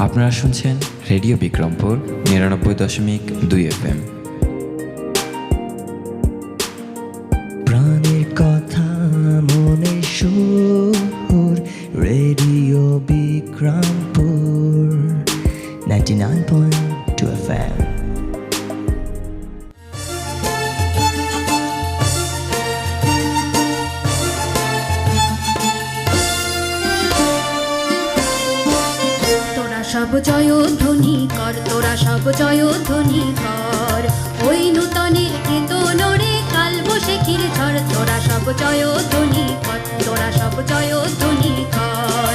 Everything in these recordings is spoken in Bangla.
আপনারা শুনছেন রেডিও বিক্রমপুর ৯৯.২ FM। প্রাণের কথা মনে সুর, রেডিও বিক্রমপুর 99.2 FM। সব জয়ধ্বনি কর, তোরা সব জয়ধ্বনি কর, ওই নূতনের কেতনরে কাল বৈশাখীর ঝড়। তোরা সব জয়ধ্বনি কর, তোরা সব জয়ধ্বনি কর,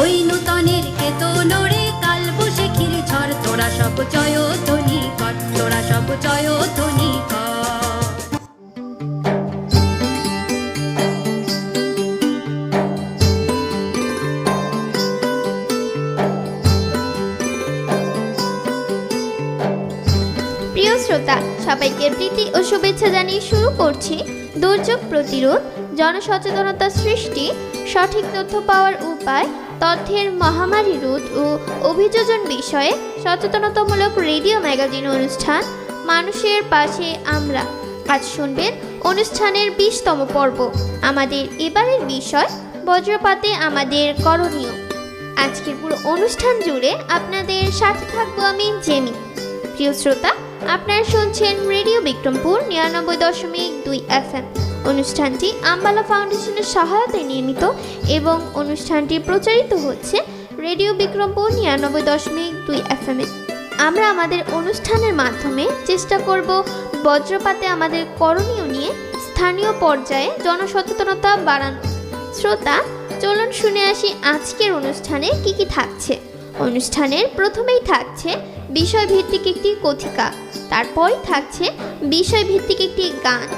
ওই নূতনের কেতনরে কাল বৈশাখীর ঝড়। তোরা সব জয়ধ্বনি কর, তোরা সব জয়ধ্বনি কর। প্রিয় শ্রোতা, সবাইকে প্রীতি ও শুভেচ্ছা জানিয়ে শুরু করছি দুর্যোগ প্রতিরোধ, জনসচেতনতা সৃষ্টি, সঠিক তথ্য পাওয়ার উপায়, তথ্যের মহামারী রোধ ও অভিযোজন বিষয়ে সচেতনতামূলক রেডিও ম্যাগাজিন অনুষ্ঠান মানুষের পাশে আমরা। আজ শুনবেন অনুষ্ঠানের 20তম পর্ব। আমাদের এবারের বিষয় বজ্রপাতে আমাদের করণীয়। আজকের পুরো অনুষ্ঠান জুড়ে আপনাদের সাথে থাকবো আমি জেমি। প্রিয় শ্রোতা, আপনারা শুনছেন রেডিও বিক্রমপুর ৯৯.২ FM। অনুষ্ঠানটি আম্বালা ফাউন্ডেশনের সহায়তায় নির্মিত এবং অনুষ্ঠানটি প্রচারিত হচ্ছে রেডিও বিক্রমপুর ৯৯.২ FM এ। আমরা আমাদের অনুষ্ঠানের মাধ্যমে চেষ্টা করব বজ্রপাতে আমাদের করণীয় নিয়ে স্থানীয় পর্যায়ে জনসচেতনতা বাড়ানো। শ্রোতা, চলুন শুনে আসি আজকের অনুষ্ঠানে কি কি থাকছে। অনুষ্ঠানের প্রথমেই থাকছে বিষয়ভিত্তিক একটি কথিকা, তারপরই থাকছে বিষয়ভিত্তিক একটি গান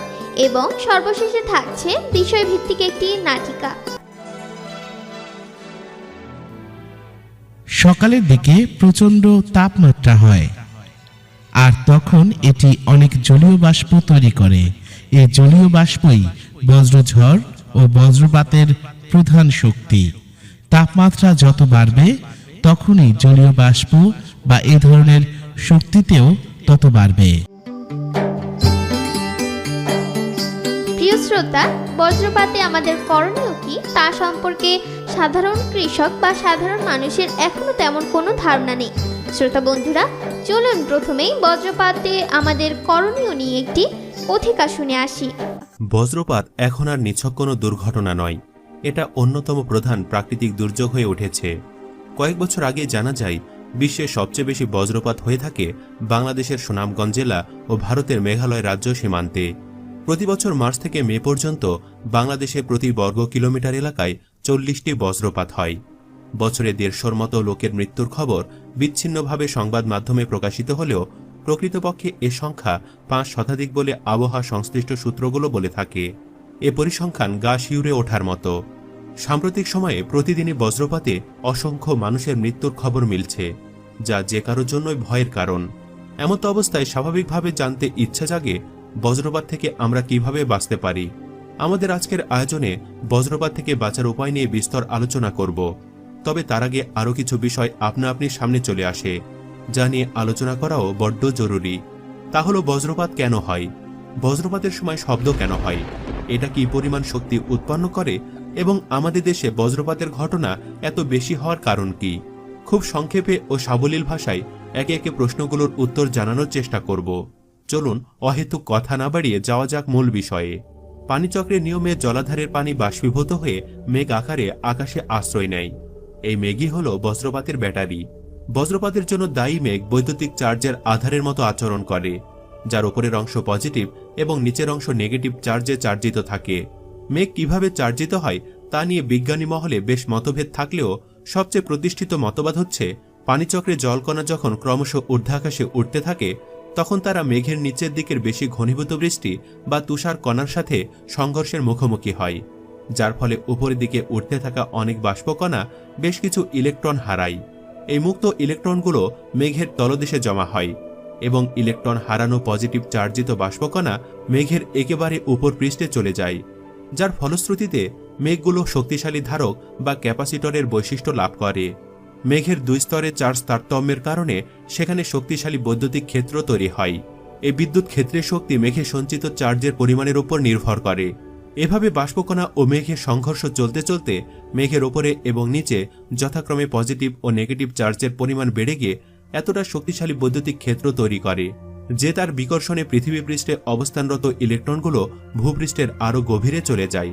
এবং সর্বশেষে থাকছে বিষয়ভিত্তিক একটি নাটিকা। সকালের দিকে প্রচণ্ড তাপমাত্রা হয়, আর তখন এটি অনেক জলীয় বাষ্প তৈরি করে। এই জলীয় বাষ্পই বজ্রঝড় ও বজ্রপাতের প্রধান শক্তি। তাপমাত্রা যত বাড়বে তখনই জলীয় বাষ্প বা এ ধরনের শক্তিতেও তত বাড়বে। প্রিয় শ্রোতা, বজ্রপাতে আমাদের করণীয় কি তা সম্পর্কে সাধারণ কৃষক বা সাধারণ মানুষের এখনো তেমন কোনো ধারণা নেই। শ্রোতা বন্ধুরা, চলুন প্রথমেই বজ্রপাতে আমাদের করণীয় নিয়ে একটি কথিকা শুনে আসি। বজ্রপাত এখন আর নিছক কোনো দুর্ঘটনা নয়, এটা অন্যতম প্রধান প্রাকৃতিক দুর্যোগ হয়ে উঠেছে। কয়েক বছর আগে জানা যায় বিশ্বের সবচেয়ে বেশি বজ্রপাত হয়ে থাকে বাংলাদেশের সুনামগঞ্জ জেলা ও ভারতের মেঘালয় রাজ্য সীমান্তে। প্রতি বছর মার্চ থেকে মে পর্যন্ত বাংলাদেশে প্রতি বর্গ কিলোমিটার এলাকায় 40টি বজ্রপাত হয়। বছরে 150-র মতো লোকের মৃত্যুর খবর বিচ্ছিন্নভাবে সংবাদ মাধ্যমে প্রকাশিত হলেও প্রকৃতপক্ষে এ সংখ্যা 5 শতাধিক বলে আবহাওয়া সংশ্লিষ্ট সূত্রগুলো বলে থাকে। এ পরিসংখ্যান গা শিউরে ওঠার মতো। সাম্প্রতিক সময়ে প্রতিদিনই বজ্রপাতে অসংখ্য মানুষের মৃত্যুর খবর মিলছে, যা যে কারোর জন্যই ভয়ের কারণ। এমত অবস্থায় স্বাভাবিকভাবে জানতে ইচ্ছা জাগে বজ্রপাত থেকে আমরা কিভাবে বাঁচতে পারি। আমাদের আজকের আয়োজনে বজ্রপাত থেকে বাঁচার উপায় নিয়ে বিস্তর আলোচনা করব। তবে তার আগে আরও কিছু বিষয় আপনা আপনি সামনে চলে আসে, যা নিয়ে আলোচনা করাও বড্ড জরুরি। তা হলো বজ্রপাত কেন হয়, বজ্রপাতের সময় শব্দ কেন হয়, এটা কি পরিমাণ শক্তি উৎপন্ন করে এবং আমাদের দেশে বজ্রপাতের ঘটনা এত বেশি হওয়ার কারণ কি। খুব সংক্ষেপে ও সাবলীল ভাষায় একে একে প্রশ্নগুলোর উত্তর জানানোর চেষ্টা করব। চলুন অহেতুক কথা না বাড়িয়ে যাওয়া যাক মূল বিষয়ে। পানিচক্রের নিয়মে জলাধারের পানি বাষ্পীভূত হয়ে মেঘ আকারে আকাশে আশ্রয় নেয়। এই মেঘই হল বজ্রপাতের ব্যাটারি। বজ্রপাতের জন্য দায়ী মেঘ বৈদ্যুতিক চার্জের আধারের মতো আচরণ করে, যার উপরের অংশ পজিটিভ এবং নিচের অংশ নেগেটিভ চার্জে চার্জিত থাকে। মেঘ কিভাবে চার্জিত হয় তা নিয়ে বিজ্ঞানী মহলে বেশ মতভেদ থাকলেও সবচেয়ে প্রতিষ্ঠিত মতবাদ হচ্ছে পানিচক্রে জলকণা যখন ক্রমশ ঊর্ধ্বাকাশে উঠতে থাকে তখন তারা মেঘের নিচের দিকের বেশি ঘনীভূত বৃষ্টি বা তুষার কণার সাথে সংঘর্ষের মুখোমুখি হয়, যার ফলে উপরের দিকে উঠতে থাকা অনেক বাষ্পকণা বেশ কিছু ইলেকট্রন হারায়। এই মুক্ত ইলেকট্রনগুলো মেঘের তলদেশে জমা হয় এবং ইলেকট্রন হারানো পজিটিভ চার্জিত বাষ্পকণা মেঘের একেবারে উপর পৃষ্ঠে চলে যায়, যার ফলশ্রুতিতে মেঘগুলো শক্তিশালী ধারক বা ক্যাপাসিটরের বৈশিষ্ট্য লাভ করে। মেঘের 2 স্তরে চার্জ তারতম্যের কারণে সেখানে শক্তিশালী বৈদ্যুতিক ক্ষেত্র তৈরি হয়। এই বিদ্যুৎ ক্ষেত্রের শক্তি মেঘে সঞ্চিত চার্জের পরিমাণের উপর নির্ভর করে। এভাবে বাষ্পকণা ও মেঘের সংঘর্ষ চলতে চলতে মেঘের ওপরে এবং নিচে যথাক্রমে পজিটিভ ও নেগেটিভ চার্জের পরিমাণ বেড়ে গিয়ে এতটা শক্তিশালী বৈদ্যুতিক ক্ষেত্র তৈরি করে যে তার বিকর্ষণে পৃথিবী পৃষ্ঠে অবস্থানরত ইলেকট্রনগুলো ভূপৃষ্ঠের আরও গভীরে চলে যায়।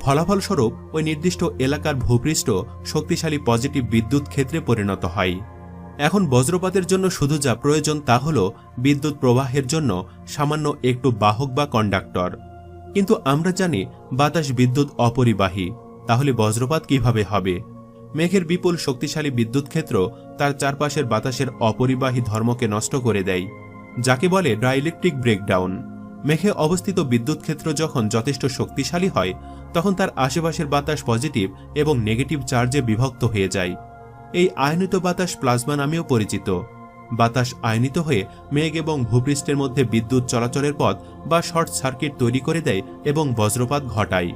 ফলাফলস্বরূপ ওই নির্দিষ্ট এলাকার ভূপৃষ্ঠ শক্তিশালী পজিটিভ বিদ্যুৎ ক্ষেত্রে পরিণত হয়। এখন বজ্রপাতের জন্য শুধু যা প্রয়োজন তা হল বিদ্যুৎ প্রবাহের জন্য সামান্য একটু বাহক বা কন্ডাক্টর। কিন্তু আমরা জানি বাতাস বিদ্যুৎ অপরিবাহী, তাহলে বজ্রপাত কিভাবে হবে? মেঘের বিপুল শক্তিশালী বিদ্যুৎ ক্ষেত্র তার চারপাশের বাতাসের অপরিবাহী ধর্মকে নষ্ট করে দেয়, যাকে বলে ডাইইলেকট্রিক ব্রেকডাউন। মেঘে অবস্থিত বিদ্যুৎ ক্ষেত্র যখন যথেষ্ট শক্তিশালী হয় তখন তার আশেপাশের বাতাস পজিটিভ এবং নেগেটিভ চার্জে বিভক্ত হয়ে যায়। এই আয়নিত বাতাস প্লাজমা নামেও পরিচিত। বাতাস আয়নিত হয়ে মেঘ এবং ভূপৃষ্ঠের মধ্যে বিদ্যুৎ চলাচলের পথ বা শর্ট সার্কিট তৈরি করে দেয় এবং বজ্রপাত ঘটায়।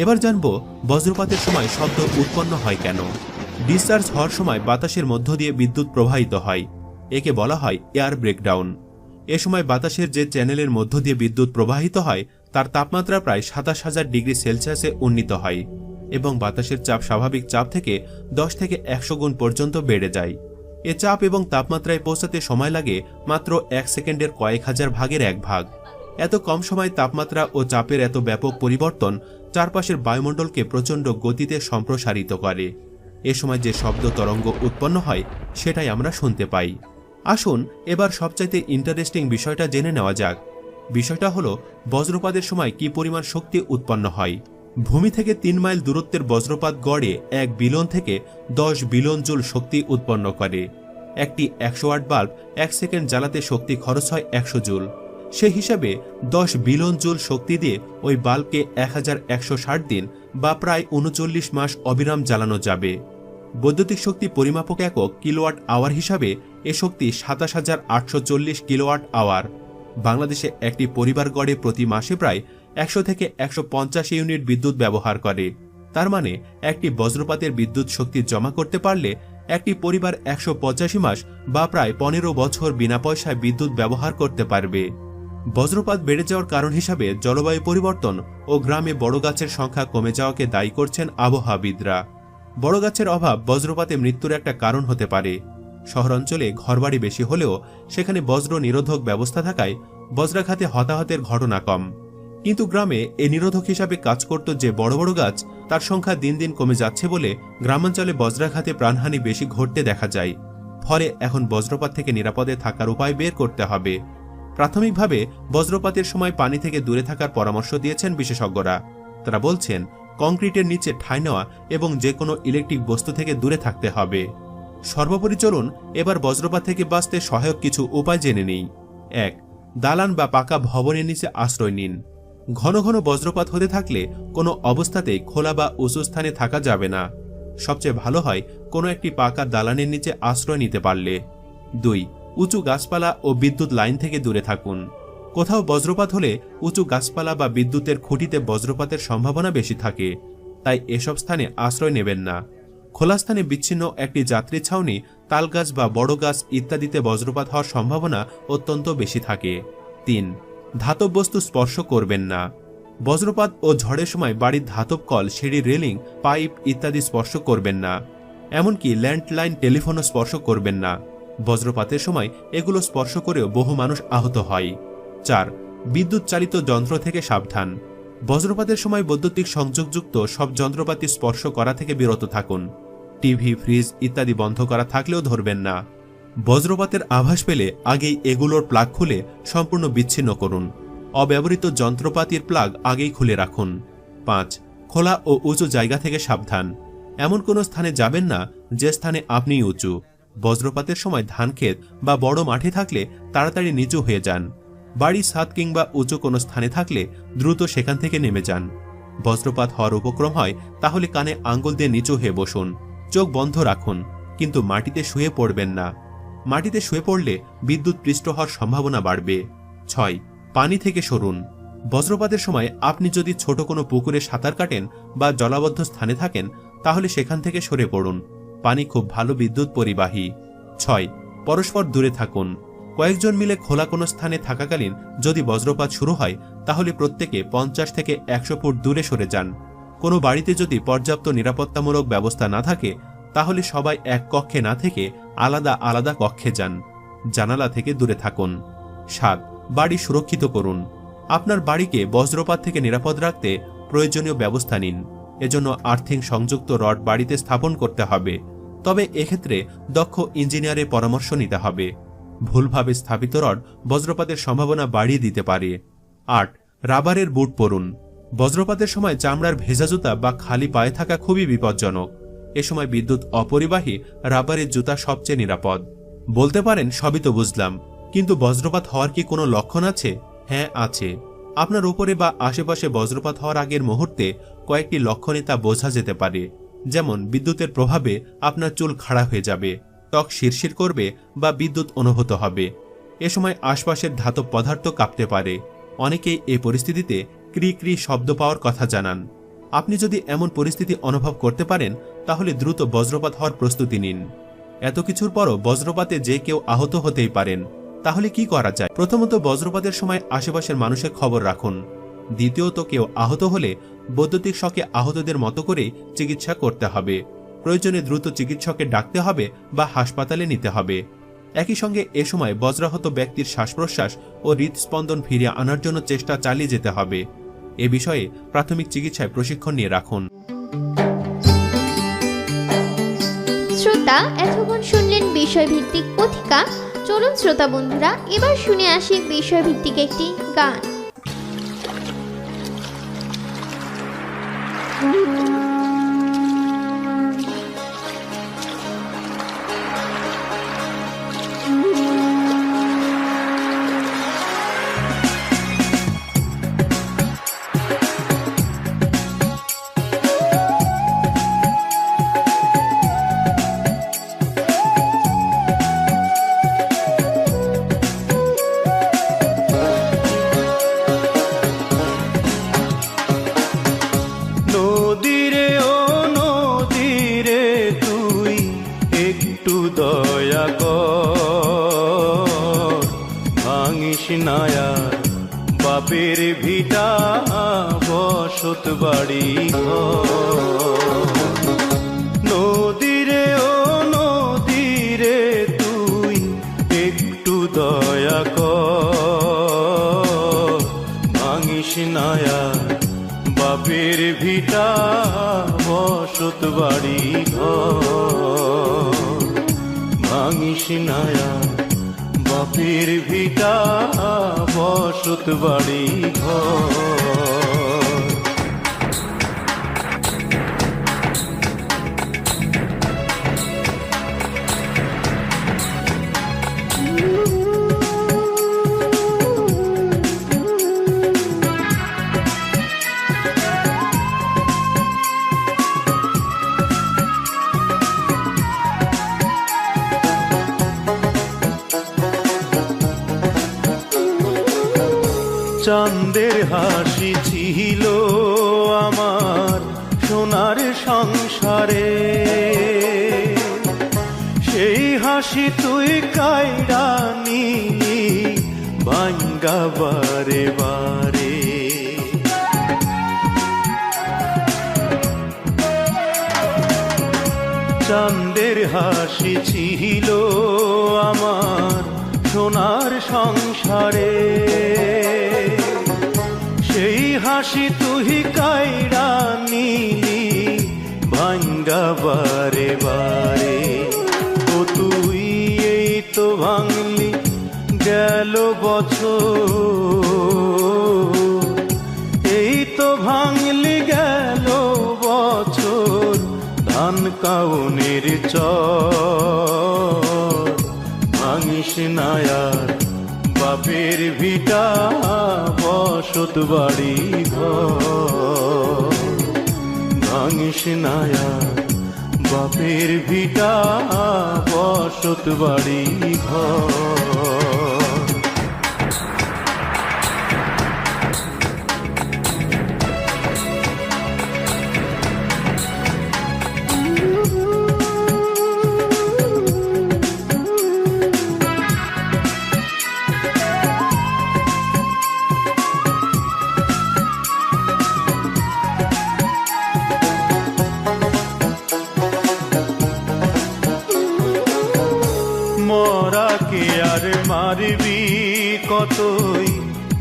এবার জানব বজ্রপাতের সময় শব্দ উৎপন্ন হয় কেন। ডিসচার্জ হওয়ার সময় বাতাসের মধ্য দিয়ে বিদ্যুৎ প্রবাহিত হয়, একে বলা হয় এয়ার ব্রেকডাউন। এ সময় বাতাসের যে চ্যানেলের মধ্য দিয়ে বিদ্যুৎ প্রবাহিত হয় তার তাপমাত্রা প্রায় ২৭,০০০ ডিগ্রি সেলসিয়াসে উন্নীত হয় এবং বাতাসের চাপ স্বাভাবিক চাপ থেকে 10 থেকে 100 গুণ পর্যন্ত বেড়ে যায়। এ চাপ এবং তাপমাত্রায় পৌঁছাতে সময় লাগে মাত্র 1 সেকেন্ডের কয়েক হাজার ভাগের 1 ভাগ। এত কম সময় তাপমাত্রা ও চাপের এত ব্যাপক পরিবর্তন চারপাশের বায়ুমণ্ডলকে প্রচণ্ড গতিতে সম্প্রসারিত করে। এ সময় যে শব্দ তরঙ্গ উৎপন্ন হয় সেটাই আমরা শুনতে পাই। আসুন এবার সবচাইতে ইন্টারেস্টিং বিষয়টা জেনে নেওয়া যাক। বিষয়টা হলো বজ্রপাতের সময় কি পরিমাণ শক্তি উৎপন্ন হয়। ভূমি থেকে 3 মাইল দূরত্বের বজ্রপাত গড়ে 1 বিলিয়ন থেকে 10 বিলিয়ন জুল শক্তি উৎপন্ন করে। একটি 100 ওয়াট বাল্ব 1 সেকেন্ড জ্বালাতে শক্তি খরচ হয় 100 জুল। সে হিসাবে 10 বিলিয়ন জুল শক্তি দিয়ে ওই বাল্বকে 1160 দিন বা প্রায় 39 মাস অবিরাম জ্বালানো যাবে। বৈদ্যুতিক শক্তি পরিমাপক একক কিলোওয়াট আওয়ার হিসাবে এ শক্তি ২৭,৮৪০ কিলোওয়াট আওয়ার। বাংলাদেশে একটি পরিবার গড়ে প্রতি মাসে প্রায় 100 থেকে 150 ইউনিট বিদ্যুৎ ব্যবহার করে। তার মানে একটি বজ্রপাতের বিদ্যুৎ শক্তি জমা করতে পারলে একটি পরিবার 185 মাস বা প্রায় 15 বছর বিনা পয়সায় বিদ্যুৎ ব্যবহার করতে পারবে। বজ্রপাত বেড়ে যাওয়ার কারণ হিসাবে জলবায়ু পরিবর্তন ও গ্রামে বড় গাছের সংখ্যা কমে যাওয়াকে দায়ী করছেন আবহাওয়াবিদরা। বড় গাছের অভাব বজ্রপাতে মৃত্যুর একটা কারণ হতে পারে। শহরাঞ্চলে ঘরবাড়ি বেশি হলেও সেখানে বজ্র নিরোধক ব্যবস্থা থাকায় বজ্রাঘাতে হতাহতের ঘটনা কম। কিন্তু গ্রামে এ নিরোধক হিসাবে কাজ করত যে বড় বড় গাছ তার সংখ্যা দিন দিন কমে যাচ্ছে বলে গ্রামাঞ্চলে বজ্রাঘাতে প্রাণহানি বেশি ঘটতে দেখা যায়। ফলে এখন বজ্রপাত থেকে নিরাপদে থাকার উপায় বের করতে হবে। প্রাথমিকভাবে বজ্রপাতের সময় পানি থেকে দূরে থাকার পরামর্শ দিয়েছেন বিশেষজ্ঞরা। তারা বলছেন কংক্রিটের নিচে ঠাঁই নেওয়া এবং যে কোনো ইলেকট্রিক বস্তু থেকে দূরে থাকতে হবে। সর্বোপরি চলুন এবার বজ্রপাত থেকে বাঁচতে সহায়ক কিছু উপায় জেনে নিই। 1. দালান বা পাকা ভবনের নিচে আশ্রয় নিন। ঘন ঘন বজ্রপাত হতে থাকলে কোনো অবস্থাতেই খোলা বা উঁচু স্থানে থাকা যাবে না। সবচেয়ে ভালো হয় কোনো একটি পাকা দালানের নিচে আশ্রয় নিতে পারলে। 2. উঁচু গাছপালা ও বিদ্যুৎ লাইন থেকে দূরে থাকুন। কোথাও বজ্রপাত হলে উঁচু গাছপালা বা বিদ্যুতের খুঁটিতে বজ্রপাতের সম্ভাবনা বেশি থাকে, তাই এসব স্থানে আশ্রয় নেবেন না। খোলা স্থানে বিচ্ছিন্ন একটি যাত্রী ছাউনি, তালগাছ বা বড় গাছ ইত্যাদিতে বজ্রপাত হওয়ার সম্ভাবনা অত্যন্ত বেশি থাকে। 3. ধাতব বস্তু স্পর্শ করবেন না। বজ্রপাত ও ঝড়ের সময় বাড়ির ধাতব কল, সিঁড়ির রেলিং, পাইপ ইত্যাদি স্পর্শ করবেন না। এমনকি ল্যান্ডলাইন টেলিফোনও স্পর্শ করবেন না। বজ্রপাতের সময় এগুলো স্পর্শ করেও বহু মানুষ আহত হয়। 4. বিদ্যুৎ চালিত যন্ত্র থেকে সাবধান। বজ্রপাতের সময় বৈদ্যুতিক সংযোগযুক্ত সব যন্ত্রপাতি স্পর্শ করা থেকে বিরত থাকুন। টিভি, ফ্রিজ ইত্যাদি বন্ধ করা থাকলেও ধরবেন না। বজ্রপাতের আভাস পেলে আগেই এগুলোর প্লাগ খুলে সম্পূর্ণ বিচ্ছিন্ন করুন। অব্যবহৃত যন্ত্রপাতির প্লাগ আগেই খুলে রাখুন। 5. খোলা ও উঁচু জায়গা থেকে সাবধান। এমন কোনো স্থানে যাবেন না যে স্থানে আপনি উঁচু। বজ্রপাতের সময় ধানক্ষেত বা বড় মাঠে থাকলে তাড়াতাড়ি নিচু হয়ে যান। বাড়ি, ছাদ কিংবা উঁচু কোনো স্থানে থাকলে দ্রুত সেখান থেকে নেমে যান। বজ্রপাত হওয়ার উপক্রম হয় তাহলে কানে আঙ্গুল দিয়ে নিচু হয়ে বসুন, চোখ বন্ধ রাখুন, কিন্তু মাটিতে শুয়ে পড়বেন না। মাটিতে শুয়ে পড়লে বিদ্যুৎ পৃষ্ঠ হওয়ার সম্ভাবনা বাড়বে। 6. পানি থেকে সরুন। বজ্রপাতের সময় আপনি যদি ছোট কোনো পুকুরে সাঁতার কাটেন বা জলাবদ্ধ স্থানে থাকেন তাহলে সেখান থেকে সরে পড়ুন। পানি খুব ভালো বিদ্যুৎ পরিবাহী। 6. পরস্পর দূরে থাকুন। কয়েকজন মিলে খোলা কোনো স্থানে থাকাকালীন যদি বজ্রপাত শুরু হয় তাহলে প্রত্যেকে 50 থেকে 100 ফুট দূরে সরে যান। কোনো বাড়িতে যদি পর্যাপ্ত নিরাপত্তামূলক ব্যবস্থা না থাকে তাহলে সবাই এক কক্ষে না থেকে আলাদা আলাদা কক্ষে যান। জানালা থেকে দূরে থাকুন। 7. বাড়ি সুরক্ষিত করুন। আপনার বাড়িকে বজ্রপাত থেকে নিরাপদ রাখতে প্রয়োজনীয় ব্যবস্থা নিন। এজন্য আর্থিং সংযুক্ত রড বাড়িতে স্থাপন করতে হবে, তবে এক্ষেত্রে দক্ষ ইঞ্জিনিয়ারের পরামর্শ নিতে হবে। ভুলভাবে স্থাপিত রড বজ্রপাতের সম্ভাবনা বাড়িয়ে দিতে পারে। 8. রাবারের বুট পরুন। বজ্রপাতের সময় চামড়ার ভেজা জুতা বা খালি পায়ে থাকা খুবই বিপজ্জনক। এ সময় বিদ্যুৎ অপরিবাহী রাবারের জুতা সবচেয়ে নিরাপদ। বলতে পারেন সবই তো বুঝলাম, কিন্তু বজ্রপাত হওয়ার কি কোনো লক্ষণ আছে? হ্যাঁ, আছে। আপনার উপরে বা আশেপাশে বজ্রপাত হওয়ার আগের মুহূর্তে কয়েকটি লক্ষণে তা বোঝা যেতে পারে। যেমন বিদ্যুতের প্রভাবে আপনার চুল খাড়া হয়ে যাবে, ত্বক শিরশির করবে বা বিদ্যুৎ অনুভূত হবে। এ সময় আশপাশের ধাতব পদার্থ কাঁপতে পারে। অনেকেই এই পরিস্থিতিতে ক্রি ক্রি শব্দ পাওয়ার কথা জানান। আপনি যদি এমন পরিস্থিতি অনুভব করতে পারেন তাহলে দ্রুত বজ্রপাত হওয়ার প্রস্তুতি নিন। এত কিছুর পরও বজ্রপাতে যে কেউ আহত হতেই পারেন, তাহলে কি করা যায়? প্রথমত, বজ্রপাতের সময় আশেপাশের মানুষের খবর রাখুন। দ্বিতীয়ত, কেউ আহত হলে বৈদ্যুতিক শকে আহতদের মতো করে চিকিৎসা করতে হবে। প্রয়োজনে দ্রুত চিকিৎসকের ডাকতে হবে বা হাসপাতালে নিতে হবে। একই সঙ্গে এ সময় বজ্রাহত ব্যক্তির শ্বাস প্রশ্বাস ও হৃদস্পন্দন ফিরিয়ে আনার জন্য চেষ্টা চালিয়ে যেতে হবে। এ বিষয়ে প্রাথমিক চিকিৎসায় প্রশিক্ষণ নিয়ে রাখুন। শ্রোতা, এতক্ষণ শুনলেন বিষয়ভিত্তিক কথিকা। চলুন শ্রোতা বন্ধুরা, এবার শুনে আসি বিষয়ভিত্তিক একটি গান। বাপের ভিটা বসত বাড়ি নদীরে ও নদীরে তুই একটু দয়া কর ভাঙিস নায়া বাপের ভিটা বসত বাড়ি ভাঙিস নায়া বাপের ভিটা বসত বাড়ি ঘর। চাঁদের হাসি ছিল আমার সোনার সংসারে, সেই হাসি তুই কাইরা নিলি ভাঙ্গা বারে বারে। চাঁদের হাসি ছিল আমার সোনার সংসারে, সেই হাসি তুই কাইরা নিলি ভাঙ্গা বারে বারে। ও তুই এই তো ভাঙলি গেল বছর, এই তো ভাঙলি গেল বছর ধান কাউনের চর। ভাঙিস নায়ার বাপের ভিটা বসত বাড়ি ঘর। ভাঙিস নায়ার বাপের ভিটা বসত বাড়ি ঘর। মরাকে আর মারবি কতই,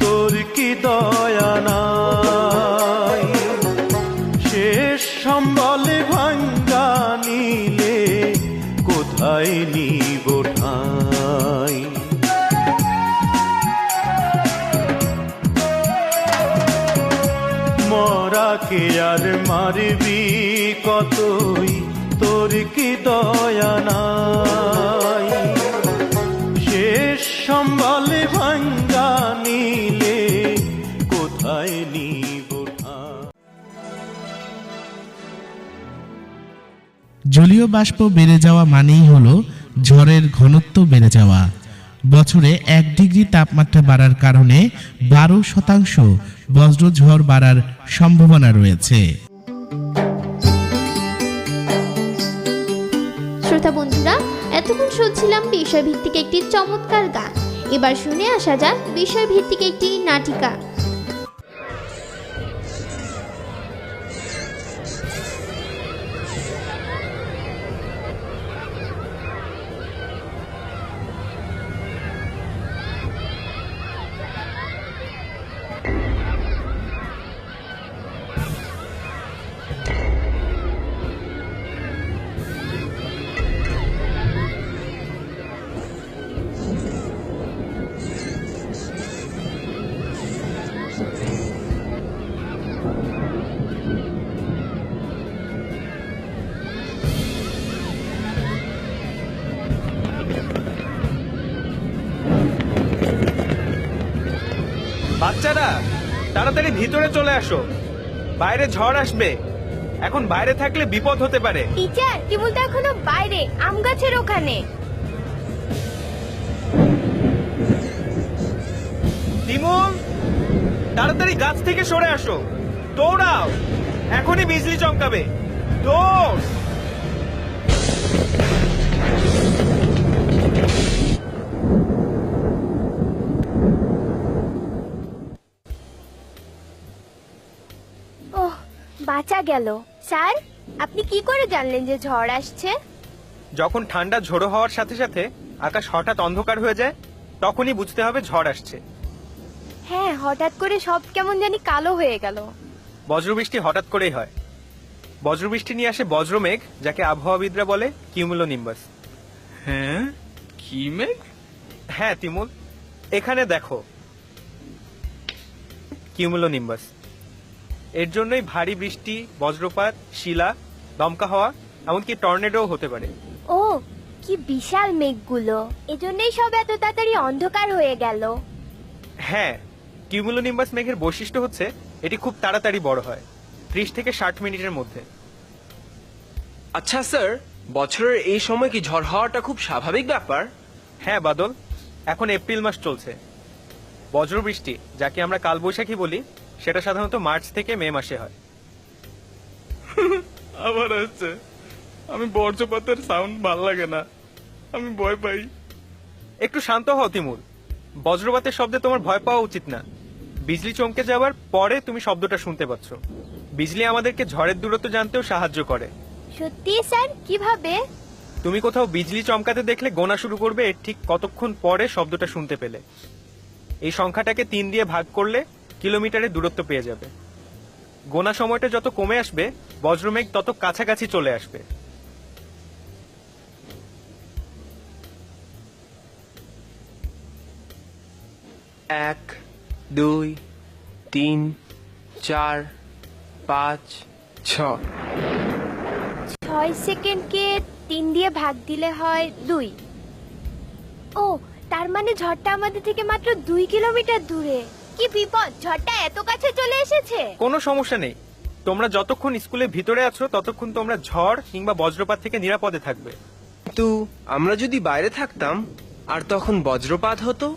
তোর কি দয়া নাই? শেষ সম্বলে ভাঙ্গা নিলে কোথায় নিব ঠাই? মরাকে আর মারবি কতই, তোর কি দয়া নাই? শেষ সম্বলে ভাঙ্গা নিলে কোথায় নিব ঠাই? জলীয় বাষ্প বেড়ে যাওয়া মানেই হলো ঝড়ের ঘনত্ব বেড়ে যাওয়া। বছরে 1 ডিগ্রি তাপমাত্রা বাড়ার কারণে 12% বজ্রঝড় বাড়ার সম্ভাবনা রয়েছে। শ্রোতা বন্ধুরা, এতক্ষণ শুনছিলাম বিষয়ভিত্তিক একটি চমৎকার গান। এবার শুনে আসা যাক বিষয়ভিত্তিক একটি নাটিকা। বাচ্চারা, তাড়াতাড়ি ভিতরে চলে আসো, বাইরে ঝড় আসবে। এখন বাইরে থাকলে বিপদ হতে পারে। টিচার, টিমুল তো এখনো বাইরে, আম গাছের ওখানে। তিমুল, তাড়াতাড়ি গাছ থেকে সরে আসো, দৌড়াও, এখনই বিজলি চমকাবে, দৌড়। ওহ, বাঁচা গেল। স্যার, আপনি কি করে জানলেন যে ঝড় আসছে? যখন ঠান্ডা ঝোড়ো হওয়ার সাথে সাথে আকাশ হঠাৎ অন্ধকার হয়ে যায়, তখনই বুঝতে হবে ঝড় আসছে। হ্যাঁ, হঠাৎ করে সব কেমন জানি কালো হয়ে গেল। বজ্রবৃষ্টি হঠাৎ করেই হয়। বজ্রবৃষ্টি নিয়ে আসে বজ্রমেঘ, যাকে আবহাওয়াবিদরা বলে কিউমুলোনিম্বাস। হ্যাঁ, কি মেঘ? হ্যাঁ তিমুল, এখানে দেখো, কিউমুলোনিম্বাস। এর জন্যই ভারী বৃষ্টি, বজ্রপাত, শিলা, দমকা হওয়া, এমনকি টর্নেডো হতে পারে। ও, কি বিশাল মেঘগুলো! এজন্যই সব এত তাড়াতাড়ি অন্ধকার হয়ে গেল। হ্যাঁ, কিউমুলোনিম্বাস মেঘের বৈশিষ্ট্য হচ্ছে এটি খুব তাড়াতাড়ি বড় হয়, 30 থেকে 60 মিনিটের মধ্যে। আচ্ছা স্যার, বছরের এই সময় কি ঝড় হওয়াটা খুব স্বাভাবিক ব্যাপার? হ্যাঁ বাদল, এখন এপ্রিল মাস চলছে। বজ্রবৃষ্টি, যাকে আমরা কালবৈশাখী বলি, সেটা সাধারণত মার্চ থেকে মে মাসে হয়। আবার হচ্ছে, আমি বজ্রপাতের সাউন্ড ভাল লাগে না, আমি ভয় পাই। একটু শান্ত হও তিমুল, বজ্রপাতের শব্দে তোমার ভয় পাওয়া উচিত না। বিজলি চমকে যাওয়ার পরে তুমি শব্দটা শুনতে পাচ্ছ। বিজলি আমাদেরকে ঝড়ের দূরত্ব জানতেও সাহায্য করে। সত্যি স্যার? কিভাবে? তুমি কোথাও বিজলি চমকাতে দেখলে গোনা শুরু করবে এর ঠিক কতক্ষণ পরে শব্দটা শুনতে পেলে। এই সংখ্যাটাকে 3 দিয়ে ভাগ করলে কিলোমিটারের দূরত্ব পেয়ে যাবে। গোনা সময়টা যত কমে আসবে, বজ্রমেঘ তত কাছাকাছি চলে আসবে। এক, 2, 3, 4, 5, 6। 6 সেকেন্ডকে 3 দিয়ে ভাগ দিলে হয় 2। ও, তার মানে ঝড়টা আমাদের থেকে মাত্র 2 কিলোমিটার দূরে। কি বিপদ, ঝড়টা এত কাছে চলে এসেছে। কোনো সমস্যা নেই, তোমরা যতক্ষণ স্কুলের ভিতরে আছো ততক্ষণ তোমরা ঝড় কিংবা বজ্রপাত থেকে নিরাপদে থাকবে। কিন্তু আমরা যদি বাইরে থাকতাম আর তখন বজ্রপাত হতো,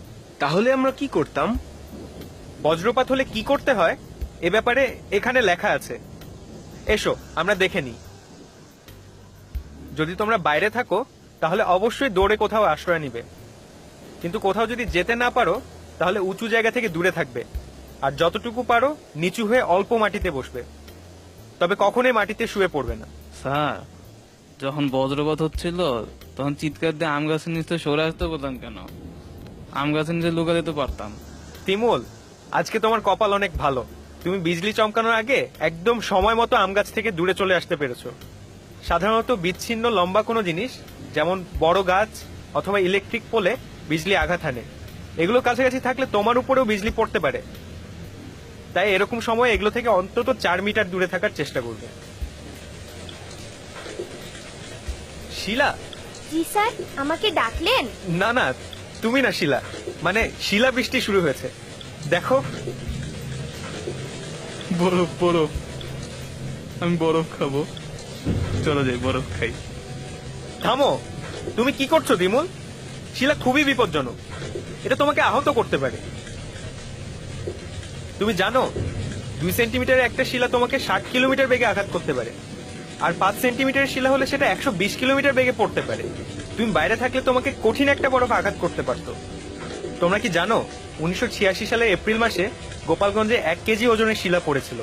তাহলে আমরা কি করতাম? বজ্রপাত হলে কি করতে হয় এ ব্যাপারে এখানে লেখা আছে, এসো আমরা দেখে নিই। যদি তোমরা বাইরে থাকো তাহলে অবশ্যই দৌড়ে কোথাও আশ্রয় নিবে, কিন্তু কোথাও যদি যেতে না পারো তাহলে উঁচু জায়গা থেকে দূরে থাকবে, আর যতটুকু পারো নিচু হয়ে অল্প মাটিতে বসবে, তবে কখনোই মাটিতে শুয়ে পড়বে না। স্যার, যখন বজ্রপাত হচ্ছিল তখন চিৎকার দিয়ে আম গাছের নিচে সরে আসতে বললাম কেন? আম গাছের নিচে লুকা দিতে পারতাম। তিমুল, আজকে তোমার কপাল অনেক ভালো। তুমি বিজলি চমকানোর আগে একদম সময় মতো আম গাছ থেকে দূরে চলে আসতে পেরেছো। সাধারণত বিচ্ছিন্ন লম্বা কোনো জিনিস যেমন বড় গাছ অথবা ইলেকট্রিক পোলে বিজলি আঘাত হানে, এগুলো কাছাকাছি থাকলে তোমার উপরেও বিজলি পড়তে পারে। তাই এরকম সময় এগুলো থেকে অন্তত 4 মিটার দূরে থাকার চেষ্টা করবে। শিলা। জি স্যার, আমাকে ডাকলেন? না না, তুমি না শিলা, মানে শিলা বৃষ্টি শুরু হয়েছে। দেখো। বরফ বরফ, আমি বরফ খাবো। চলো যাই, বরফ খাই। থামো, তুমি কি করছো দিমুল? শিলা খুবই বিপজ্জনক, এটা তোমাকে আহত করতে পারে। তুমি জানো 2 সেন্টিমিটারের একটা শিলা তোমাকে 60 কিলোমিটার বেগে আঘাত করতে পারে, আর 5 সেন্টিমিটারের শিলা হলে সেটা 120 কিলোমিটার বেগে পড়তে পারে। তুমি বাইরে থাকলে তোমাকে কঠিন একটা বরফ আঘাত করতে পারতো। তোমরা কি জানো 1986 সালের এপ্রিল মাসে গোপালগঞ্জে 1 কেজি ওজনের শিলা পড়েছিল।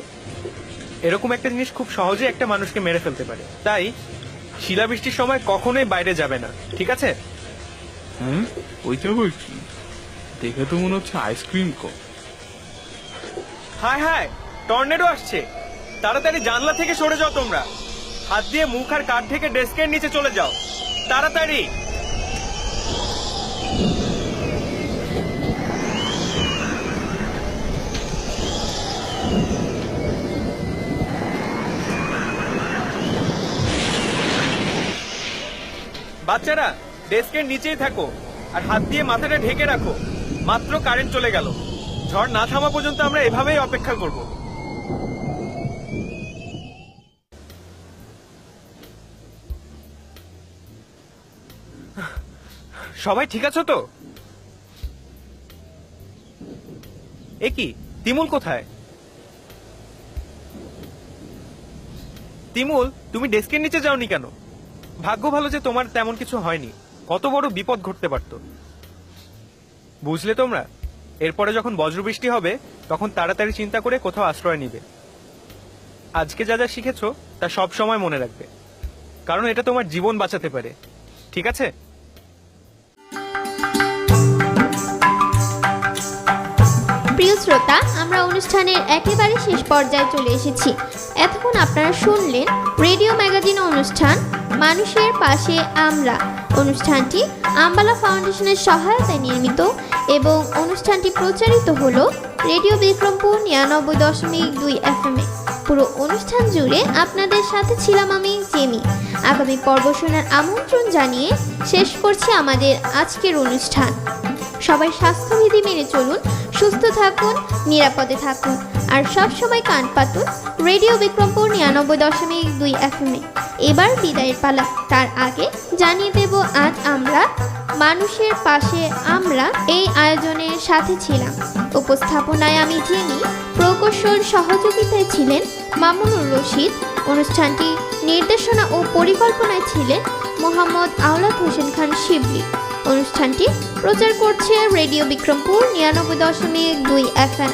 এরকম একটা জিনিস খুব সহজে একটা মানুষকে মেরে ফেলতে পারে। তাই শিলাবৃষ্টির সময় কখনোই বাইরে যাবে না, ঠিক আছে? হ্যাঁ, ওইটা বলছি। দেখে তো মনে হচ্ছে আইসক্রিম কো। হায় হায়, টর্নেডো আসছে। তাড়াতাড়ি জানলা থেকে সরে যাও তোমরা। হাত দিয়ে মুখ আর কাঁধ থেকে ডেস্কের নিচে চলে যাও, তাড়াতাড়ি। বাচ্চারা, ডেস্কের নিচেই থাকো আর হাত দিয়ে মাথাটা ঢেকে রাখো। মাত্র কারেন্ট চলে গেল। ঝড় না থামা পর্যন্ত আমরা এভাবেই অপেক্ষা করব। সবাই ঠিক আছো তো? এ কি, তিমুল কোথায়? তিমুল, তুমি ডেস্কের নিচে যাওনি কেন? ভাগ্য ভালো যে তোমার তেমন কিছু হয়নি, কত বড় বিপদ ঘটতে পারত। বুঝলে তোমরা, এরপরে যখন বজ্রবৃষ্টি হবে তখন তাড়াতাড়ি চিন্তা করে কোথাও আশ্রয় নিবে। আজকে যা যা শিখেছো তা সব সময় মনে রাখবে, কারণ এটা তোমার জীবন বাঁচাতে পারে, ঠিক আছে? প্রিয় শ্রোতা, আমরা অনুষ্ঠানের একেবারে শেষ পর্যায়ে চলে এসেছি। এতক্ষণ আপনারা শুনলেন রেডিও ম্যাগাজিন অনুষ্ঠান মানুষের পাশে আমরা। অনুষ্ঠানটি আম্বালা ফাউন্ডেশনের সহায়তায় নির্মিত এবং অনুষ্ঠানটি প্রচারিত হলো রেডিও বিক্রমপুর 99.2 FM এ। পুরো অনুষ্ঠান জুড়ে আপনাদের সাথে ছিলাম আমি জেমি। আগামী পর্ব শোনার আমন্ত্রণ জানিয়ে শেষ করছি আমাদের আজকের অনুষ্ঠান। সবাই স্বাস্থ্যবিধি মেনে চলুন, সুস্থ থাকুন, নিরাপদে থাকুন আর সবসময় কান পাতুন রেডিও বিক্রমপুর 99.2 FM এ। এবার বিদায়ের পালা, তার আগে জানিয়ে দেব আজ আমরা মানুষের পাশে আমরা এই আয়োজনের সাথে ছিলাম। উপস্থাপনায় আমি জেনি, প্রকৌশল সহযোগিতায় ছিলেন মামুনুর রশিদ। অনুষ্ঠানটি নির্দেশনা ও পরিকল্পনায় ছিলেন মোহাম্মদ আওলাদ হোসেন খান শিবলি। অনুষ্ঠানটি প্রচার করছে রেডিও বিক্রমপুর 99.2 FM।